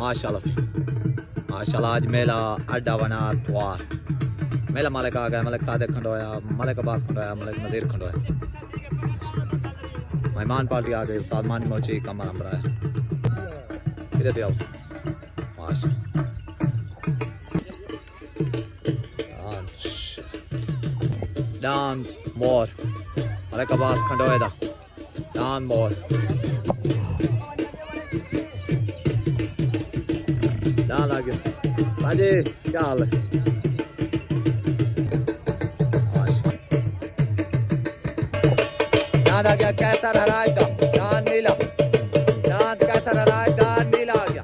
माशाल्लाह से माशाल्लाह। आज मेला अड्डा बना त्वार मेला मलिक आ गया, मलिक सादिक खंडोया, मलिक अब्बास खंडोया, मलिक नज़ीर खंडोया। मेहमान पार्टी आ गई, उस्ताद मानी मोची कमर अमरा है इधर दिया डान मोर मलिक अब्बास खंडोया दा डान मोर डान आ गया। बाजी क्या हाल है? डान आ गया कैसर हराज दा डान नीला डान कैसर हराज डान नीला आ गया।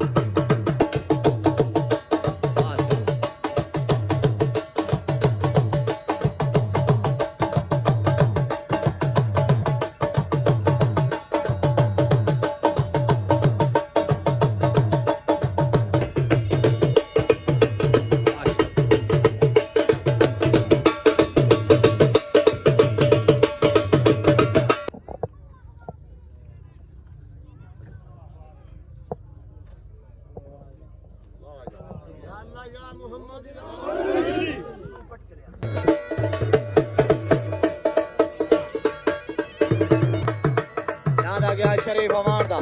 याद आ गया शरीफ अमान दा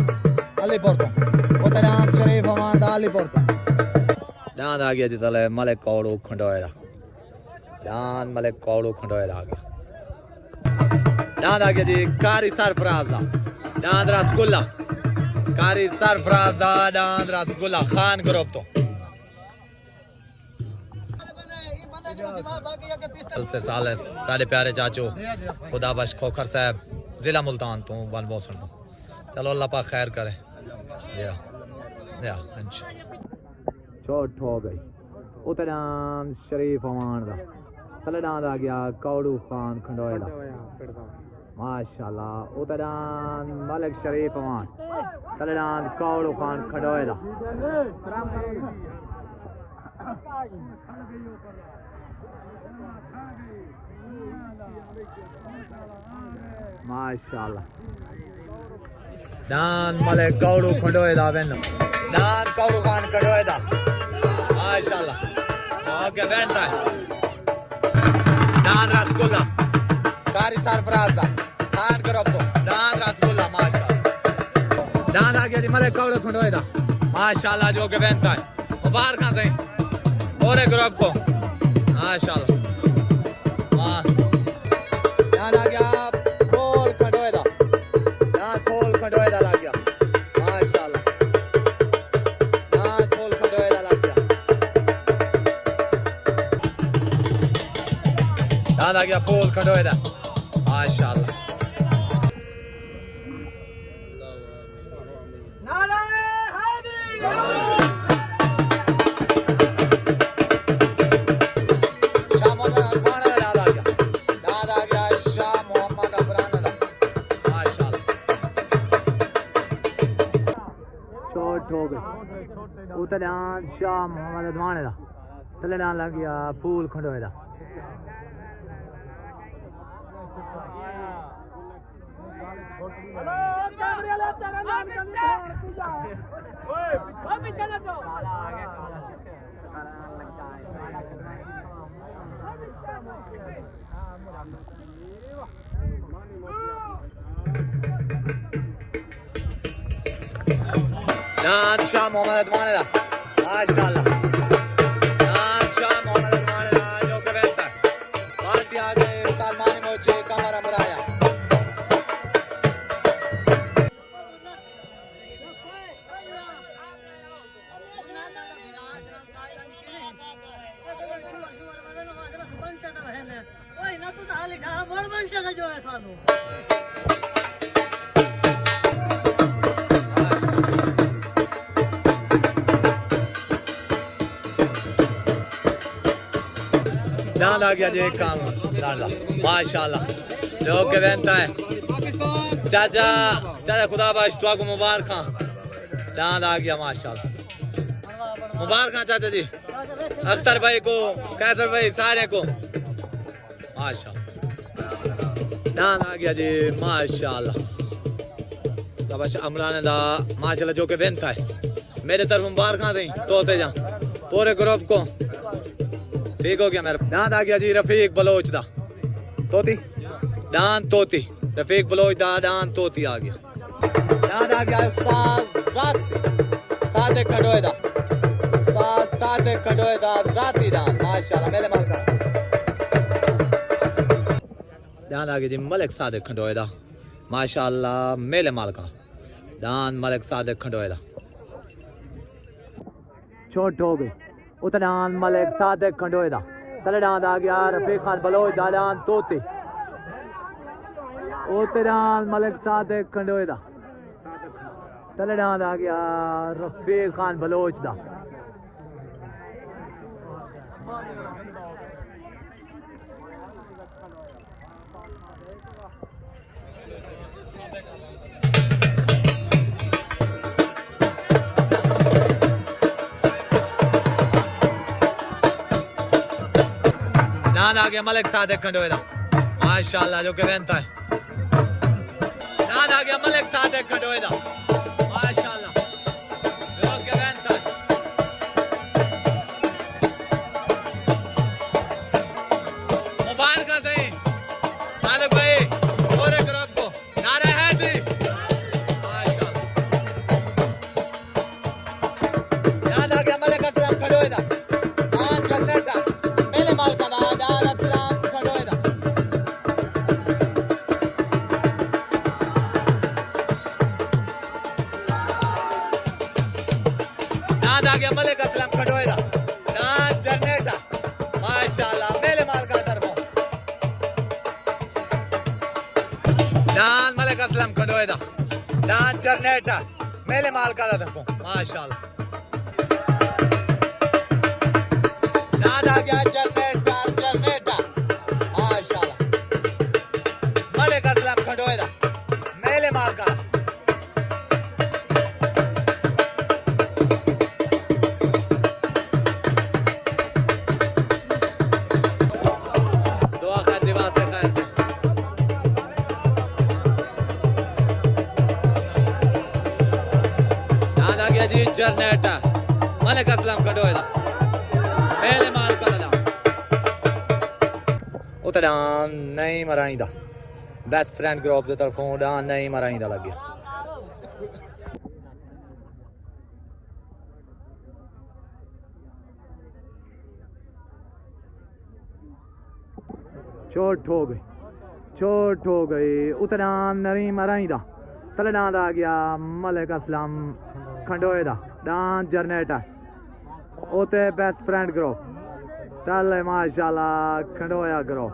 अलीपुर तो उतरान शरीफ अमान दा अलीपुर तो याद आ गया जी तले मलिक कौड़ू खंडोया याद मलिक कौड़ू खंडोया आ गया। याद आ गया जी कारी सरफराज दा याद रसगुल्ला कारी सरफराज दा याद रसगुल्ला खान ग्रुप तो से साल सारे प्यारे चाचू खुदा बख्श खोखर साहब जिला मुल्तान तो बन बोसन तो चलो अल्लाह पाक खैर करे या चोट हो गई उतरान शरीफ अमान दा तलडान आ गया कौड़ू खान खंडोया दा माशाल्लाह उतरान मलिक शरीफ अमान तलडान कौड़ू खान खंडोया दा माशाल्लाह दान मलिक कौड़ू खंडोया दा वेन दान कौड़ू खान खंडोया दा माशाल्लाह ओके वेंटा दान रसगुल्ला कारी सरफराज दा खान ग्रुप तो दान रसगुल्ला माशाल्लाह दान आ गया जी मलिक कौड़ू खंडोया दा माशाल्लाह जो के वेंटा मुबारक सही पूरे ग्रुप को माशाल्लाह याद आ गया खोल खंडोया दा यहाँ खोल खंडोया दा लग गया माशाल्लाह यहाँ खोल खंडोया दा लग गया। याद आ गया खोल खंडोया दा माशाल्लाह। हो गई उतरान शाह मोहम्मद अदवाने दा तलेडान लग गया फूल खंडोए दा नाद शाह मोहम्मद अदवाने दा माशाल्लाह नाद शाह मोहम्मद अदवाने दा जो के बेहतर पार्टी आ गए सलमान मोची कमर अमराया ओए ना तू हाल का मोड़ बनता जो है सानू दांत आ गया जी काम माशाल्लाह लोग के बनता है चाचा चाचा खुदा बख्श दुआ को मुबारक दांत आ गया माशाल्लाह मुबारक चाचा जी अख्तर भाई को कैसर भाई सारे को माशाल्लाह दांत आ गया जी माशाल्लाह खुदा बख्श अमरान दा माशाल्लाह जो के बनता है मेरे तरफ मुबारक दें तोते जा पूरे ग्रुप को। ठीक हो गया मेरा दांत आ गया जी रफीक बलोच दा तोती दांत तोती रफीक बलोच दा दांत तोती आ गया। दांत आ गया सादे खडोए दा सादे खडोए दा जाती दांत माशाल्लाह मेरे माल का दांत आ गया जी मलिक सादे खडोए दा माशाल्लाह मेले माल का दांत मलिक सादे खडोए दा छोट हो गए उतरान मलिक सादे खंडोए दा तले दांत आ गया रफीक खान बलोच दा दांत तोते उतरान मलिक सादे खंडोए दा तले दांत आ गया रफीक खान बलोच दा दांत आ गया मलिक सादे खंडोए दा माशाल्लाह जो के वेंता है। दांत आ गया मलिक सादे खंडोए दा माशाल्लाह जो के वेंता है। मुबारक सही सादिक भाई पूरे ग्रुप को नारा हैदरी माशाल्लाह। दांत आ गया मलिक असलम खंडोए दा चंदेटा मेले माल का आ गया मलिक असलम खडोए दा दांत जनरेटा माशाल्लाह मेले माल का तरफों दांत मलिक असलम खडोए दा दांत जनरेटा मेले माल का तरफों माशाल्लाह। दांत आ गया जनरेटा माशाल्लाह मलिक असलम खडोए दा मेले माल का जी जनरेटा मलिक असलम खडोए दा मेले माल का दा उतरा नहीं मराइंदा बेस्ट फ्रेंड ग्रुप की तरफों डां नहीं मराइंदा लग गया। चोट हो गई उतरा नहीं मराइंदा तले दांत आ गया मलिक असलम खंडोए दा दांत जनरेटर ओते बेस्ट फ्रेंड ग्रुप तले माशाल्लाह खंडोया ग्रुप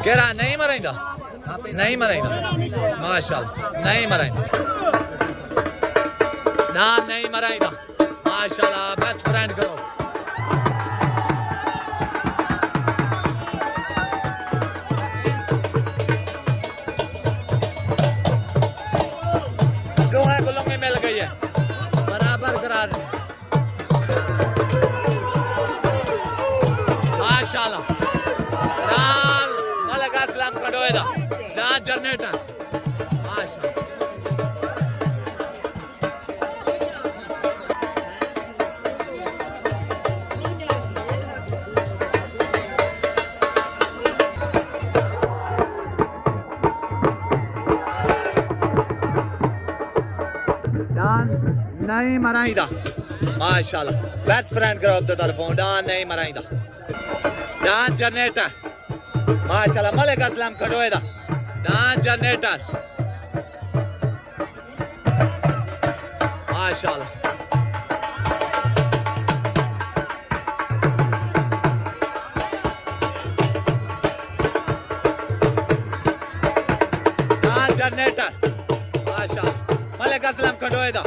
कह रहा नहीं मराइंदा नहीं मराइंदा माशाल्लाह नहीं मराइंदा ना नहीं मराइंदा माशाल्लाह बेस्ट फ्रेंड करो दो है गुलों में मिल गई है बराबर करार माशाल्लाह मलिक असलम खडोए दा जनरेटर माशाल्लाह नहीं मराइंदा माशाल्लाह बेस्ट फ्रेंड ग्रुप की तरफों डान नहीं मराइंदा डान जनरेटर माशाल्लाह मलिक असलम खडोए दा डान जनरेटर माशाल्लाह डान जनरेटर माशाल्लाह मलिक असलम खडोए दा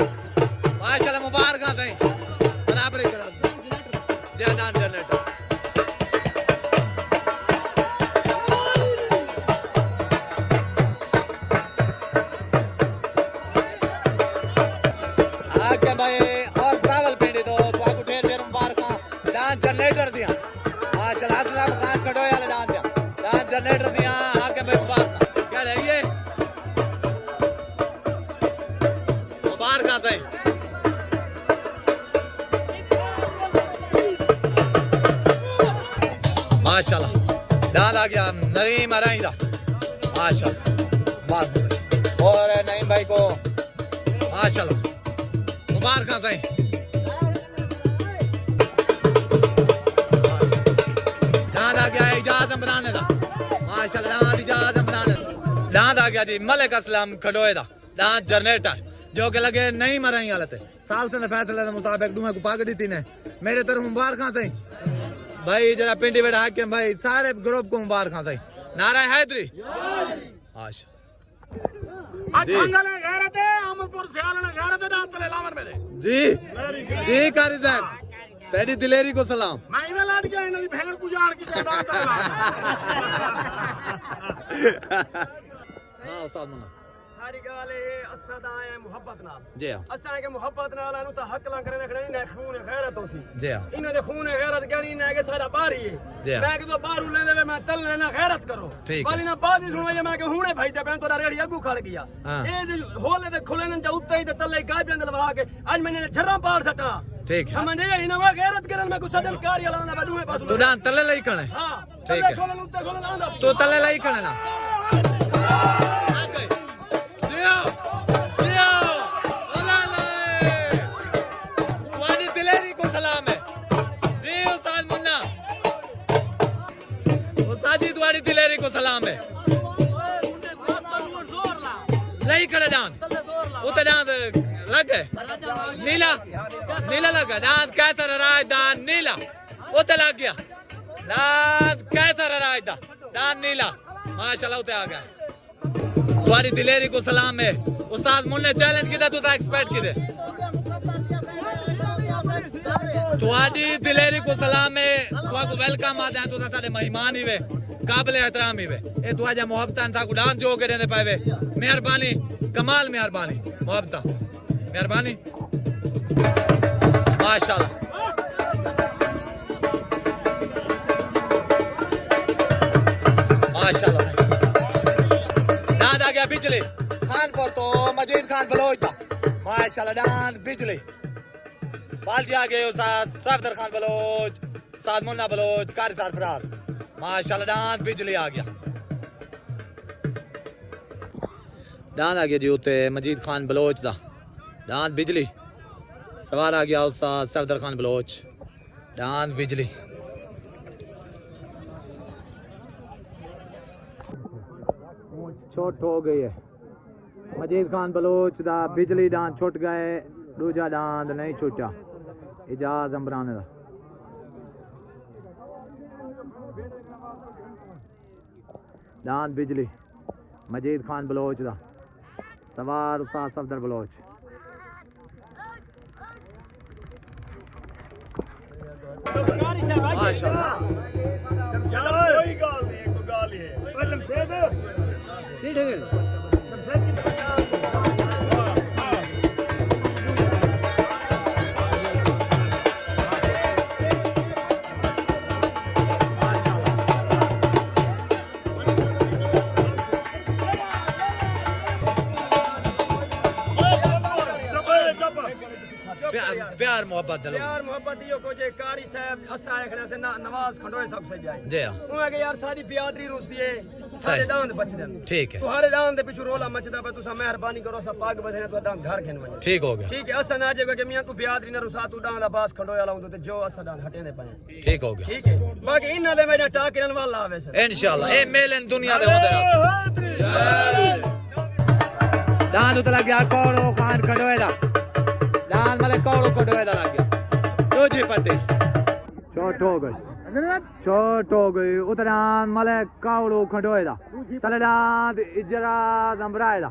माशाल्लाह मुबारक सही बराबरी करा डान जनरेटर दाद आ गया नरीम अराइदा माशाल्लाह और नईम भाई को माशाल्लाह मुबारक सही दाद आ गया इजाज अमरान दा माशाल्लाह दाद इजाज अमरान दाद आ गया जी मलिक असलम खडोए दा दाद जनरेटर जो के लगे नहीं मराई हालत साल से फैसले के मुताबिक डूमे को पागड़ी थी ने मेरे तरफ मुबारक सही भाई जरा पिंडी बैठा हाकिम भाई सारे ग्रुप को मुबारक सही नारा हैदरी आशा जी जी कारी साहब तेरी दिलेरी को सलाम हाँ उस्ताद मुन्ना सारी गाल है असा दा है मोहब्बत नाल जी हां असा के मोहब्बत नाल अनु ता हक ला करने खड़े ने खून गैरत होसी जी हां इन्हां दे खून गैरत कहनी ने के सारा बाहरी है मैं के तो बाहर लेंदे मैं तल लेना गैरत करो बाली ना बाद ही सुनो मैं के हुने भाई दे पे तो रेड़ी अगू खड़ गया ए होले दे खुले न उत्ते ही ते तले गाय पे लवा के आज मैंने छर्रा पार सटा ठीक है समझ नहीं इना वा गैरत करन में कुछ सदल कार्य लाना बदू में पास तू डान तले लई कने हां ठीक है तू तले लई कने ना दिलेरी को सलाम है नहीं खड़े डांद उते डांद लग गए नीला नीला लगा डांद कैसा राज दान नीला उते लग गया डांद कैसा राज दान नीला माशाल्लाह उते आ गया तुम्हारी दिलेरी को सलाम है उस्ताद मुन्ने चैलेंज किया तुसा एक्सपेक्ट किदे तुम्हारी दिलेरी को सलाम है तुहाको वेलकम आते हैं तुसा साडे मेहमान ही वे काबिल एहतराम ही वे ए तू आजा मोहब्बत सा डांस जो के देंदे पावे मेहरबानी कमाल मेहरबानी मोहब्बत मेहरबानी माशाल्लाह माशाल्लाह दाद आ गया बिजली खानपुर तो मजीद खान बलोच था माशाल्लाह दाद बिजली बाल्टी आ गए सफदर खान बलोच साद मुन्ना बलोच कारी सरफराज माशाल्लाह दांत बिजली आ गया दांत आ गया जी उते मजीद खान बलोच दा दांत बिजली सवार आ गया उस सफदर खान बलोच दांत बिजली छोट हो गई है मजीद खान बलोच दा बिजली दांत छुट गए दूजा दांत नहीं छुटा इजाज अमरान दा दांत बिजली मजीद खान बलोच दा सवार उस्ताद सफदर बलोच माशाल्लाह कोई गाल नहीं कोई गाल ही है जमशेद ठीक है प्यार मोहब्बत दिलो प्यार मोहब्बत यो को जे कारी साहब असा आखने से नवाज खंडोए सबसे जाए जी हां उहा के यार सारी बियादरी रुसदी है सारे दांत बचदन ठीक है तुम्हारे दांत दे पिछु रोला मचदा पे तुसा मेहरबानी करो सब पाग बधे तो दांत घर खेन वने ठीक हो गया ठीक है असा ना जे के मियां तू बियादरी न रुसा तू दांत बास खंडोए लाऊं तो जो असा दांत हटे दे पाए ठीक हो गया ठीक है बाकी इना दे मेरा टाकिरन वाला आवे सर इंशाल्लाह ए मेलन दुनिया दे होंदे दांत उतला गया कोड़ो खान खंडोए दा दांत मले कोड़ो खंडोए दा लग गया जी पट्टी छोट हो गई उतना मले कावड़ो खंडोए दा तले दांत इजरा जंबराए दा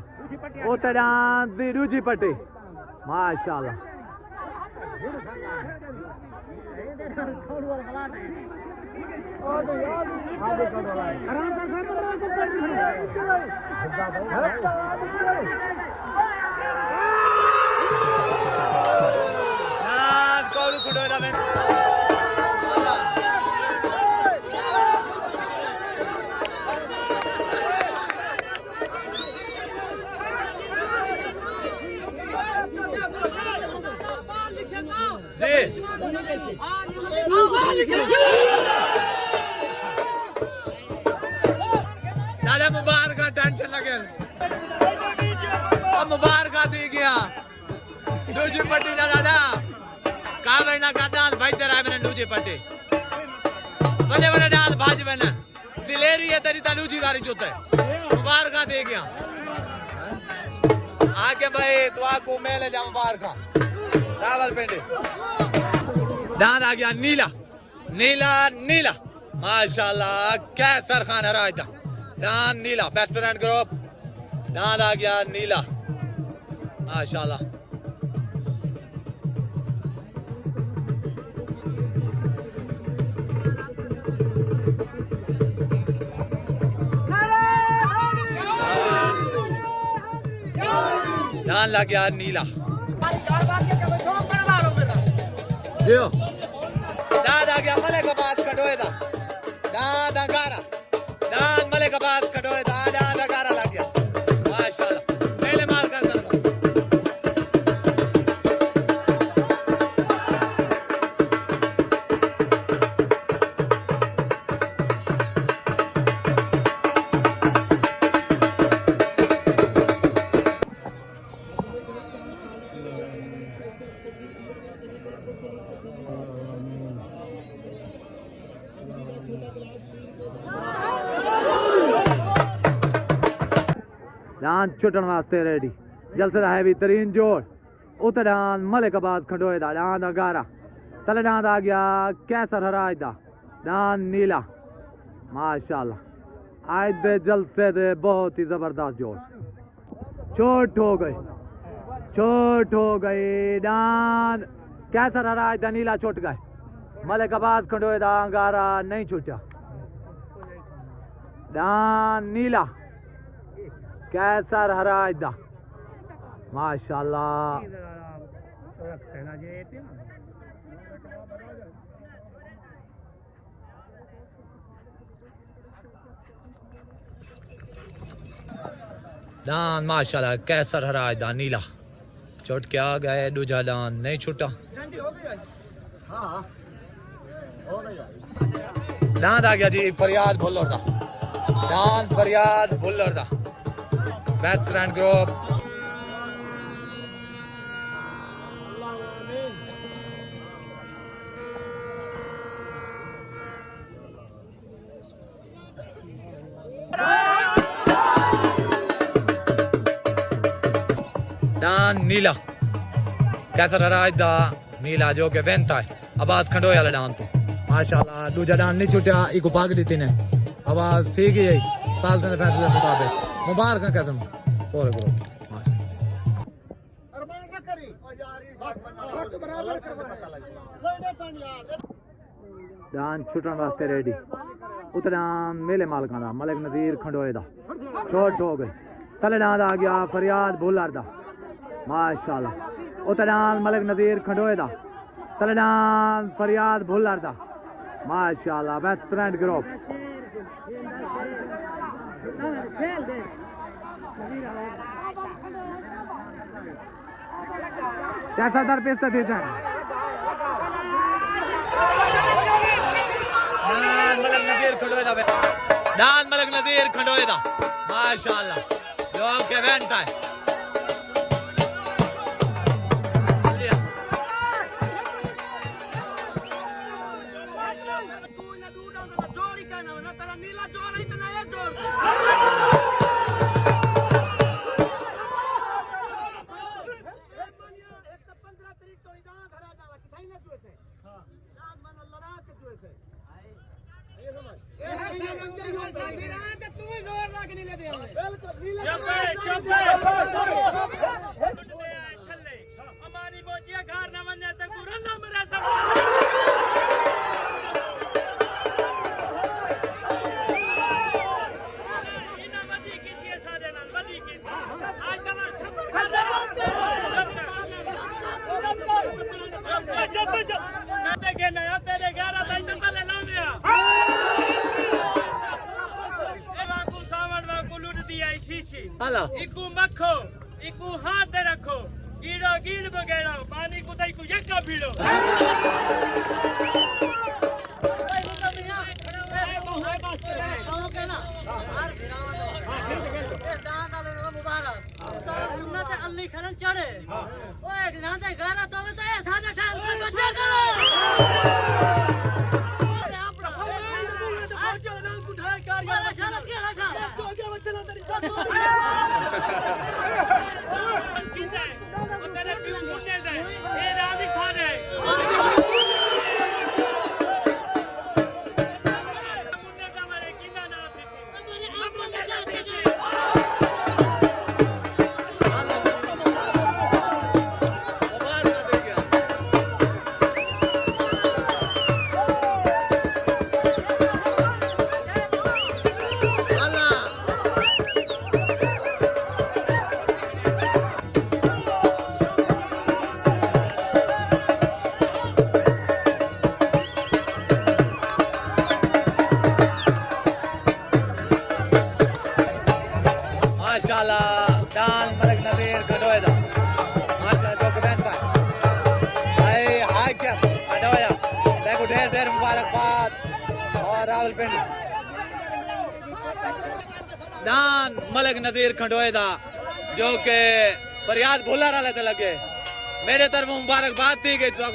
उते दांत दी दूजी पट्टी माशाल्लाह कावड़ो खंडोए दा मुबारक दी गया दूजी पट्टी दा दादा का वरना का दाल भाई तेरा मैंने दूजी पट्टी बड़े बड़े दाल भाज बना दिलेरी है तेरी दूजी गाड़ी जोते मुबारक दे गया आके भाई तो आको मेले जा मुबारक रावल पिंडी दान आ गया नीला नीला नीला माशाल्लाह कैसर खान हरायदा दान नीला बेस्ट फ्रेंड ग्रुप दान आ गया नीला माशाल्लाह दान लग गया नीला जियो दान आ गया मले का पास कटोए दा दान अंगारा दान मले का पास कटोए दा दान अंगारा लग गया माशाल्लाह पहले मार कर दान छुटन वास्ते रेडी जलसे दा हैवी तरीन जोड़ उते दान मलिक अब्बास खंडोए दा दान अगारा तले दान आ गया कैसर हराज दा दान नीला माशाल्लाह आज दे जलसे दे बहुत ही जबरदस्त जोड़ चोट हो गई दान कैसर हराज दा नीला छुट गए मलिक अब्बास खंडोए दा अंगारा नहीं छुटा दान नीला कैसर हराज दा माशाल्लाह दान माशाल्लाह कैसर हराज दा नीला चोट के आ गए दूजा दान नहीं छूटा दान आ गया जी फरियाद भुल्लर दा दान फरियाद भुल्लर दा बेस्ट फ्रेंड ग्रुप दान नीला कैसर हराज दा नीला जो के वेंता है आवाज खंडोया वाला दान तो माशाल्लाह दूजा दान नहीं छूटा इको पाग दी ने आवाज ठीक है साल से फैसले मुताबिक मुबारक कसम पूरे ग्रुप दान छुटन वास्ते रेडी उतना मेले मालका दा मलिक नजीर खंडोए दा चोट हो गई तले दान आ गया फरियाद भुल्लर दा माशाल्लाह उतना मलिक नजीर खंडोए दा तले दान फरियाद भुल्लर दा माशाल्लाह बेस्ट फ्रेंड ग्रुप कैसा दर पेस्ता दे जाए दान मलिक नजीर खंडोए दा माशाल्लाह लोग के वेंटा है इकू मखो इकू हाथ रखो कीड़ो कीड़ बगेड़ो पानी कुदाई को यक्का भीड़ो पानी खरन चढ़े ओए नांदे गाना तो बता ए सादा ठाल कर बच्चा करो आपड़ा बोले तो पहुंचो ना उठाए कार्य शरत के रखा तो के बच्चा ना तेरी चल किंदा ओ तेरे क्यों मुन्ने दे ए राजी सादे मुन्ने का मारे किंदा ना हमारे आप लोग जाते माशाल्लाह डान मलिक नज़ीर खंडोया माशाल्लाह जो कमेंट है भाई हाकिम खंडोया देखो ढेर ढेर मुबारकबाद और रावलपिंडी डान मलिक नज़ीर खंडोया जो के फरियाद भूला रहा लगे मेरे तरफ मुबारकबाद दी गई तो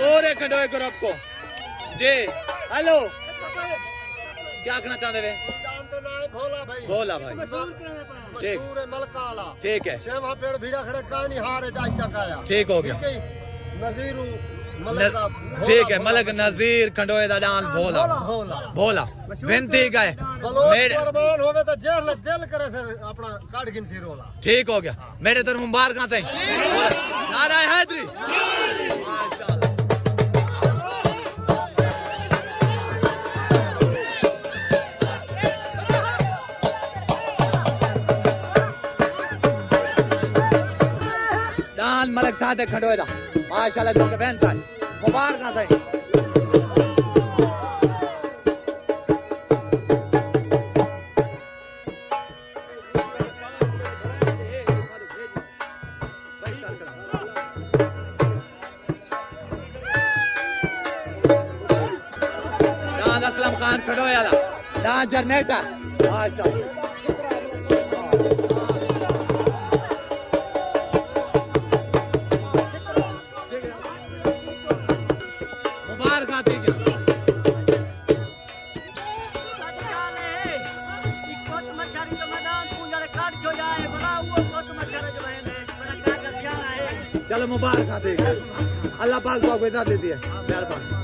पूरे खंडोए ग्रुप को जी हेलो क्या कहना चाहते वे भोला भाई ठीक ठीक है ठीक हो गया ठीक है मलिक नज़ीर खंडोए दा डान भोला भोला विनती गए ठीक हो गया मेरे तरफ मुबारक से नारा हैदरी माशाल्लाह डान मलिक सादे खंडोए दा माशाल्लाह जो के बेनता है मुबारक से डान असलम खान खंडोया दा डान जनरेटर माशाल्लाह चलो मुबारक अल्लाह पाक को इजाजत देती है मेहरबानी।